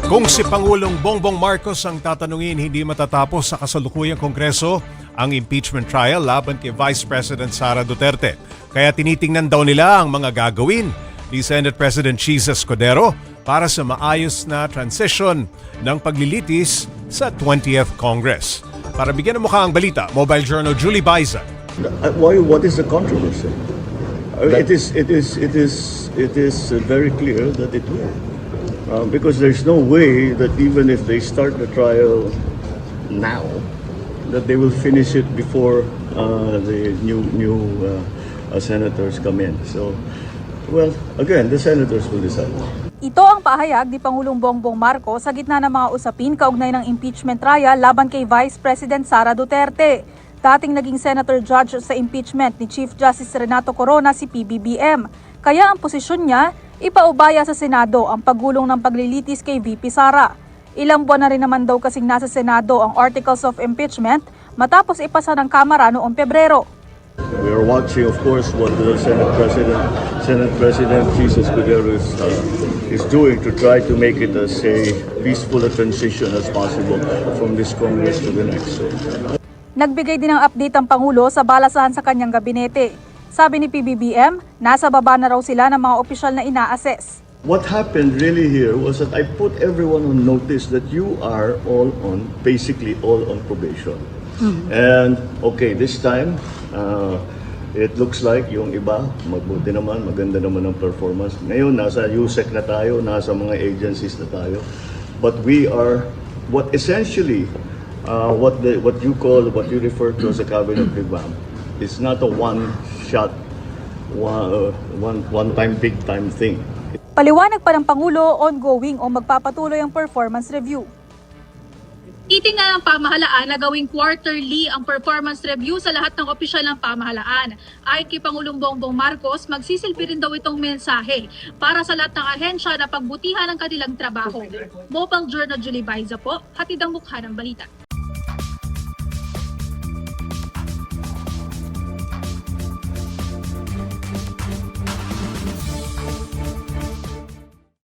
Kung si Pangulong Bongbong Marcos ang tatanungin, hindi matatapos sa kasalukuyang Kongreso ang impeachment trial laban kay Vice President Sara Duterte. Kaya tinitingnan daw nila ang mga gagawin ni Senate President Chis Escudero para sa maayos na transition ng paglilitis sa 20th Congress. Para bigyan ng mukha ang balita, Mobile Journal Julie Baiza. What is the controversy? It is very clear that it will. Because there's no way that even if they start the trial now, that they will finish it before the new senators come in. So, well, again, the senators will decide. Ito ang pahayag ni Pangulong Bongbong Marcos sa gitna ng mga usapin kaugnay ng impeachment trial laban kay Vice President Sara Duterte. Dating naging Senator Judge sa impeachment ni Chief Justice Renato Corona si PBBM. Kaya ang posisyon niya, ipaubaya sa Senado ang paggulong ng paglilitis kay VP Sara. Ilang buwan na rin naman daw kasing nasa Senado ang Articles of Impeachment matapos ipasa ng Kamara noong Pebrero. We are watching, of course, what the Senate President Chis Escudero is doing to try to make it as a peaceful a transition as possible from this Congress to the next. Nagbigay din ng update ang Pangulo sa balasahan sa kanyang gabinete. Sabi ni PBBM, nasa baba na raw sila ng mga opisyal na ina-assess. What happened really here was that I put everyone on notice that you are basically all on probation. And okay, this time, it looks like yung iba, magbuti naman, maganda naman ang performance. Ngayon, nasa USEC na tayo, nasa mga agencies na tayo. But we are, what you refer to as a cabinet revamp, it's not a one-shot, one-time, big-time thing. Paliwanag pa ng Pangulo, ongoing o magpapatuloy ang performance review. Titingnan ng pamahalaan na gawing quarterly ang performance review sa lahat ng opisyal ng pamahalaan. Ayon kay Pangulong Bongbong Marcos, magsisilbi rin daw itong mensahe para sa lahat ng ahensya na pagbutihan ang kanilang trabaho. Mobile Journal Julie Baiza po, hatid ang mukha ng balita.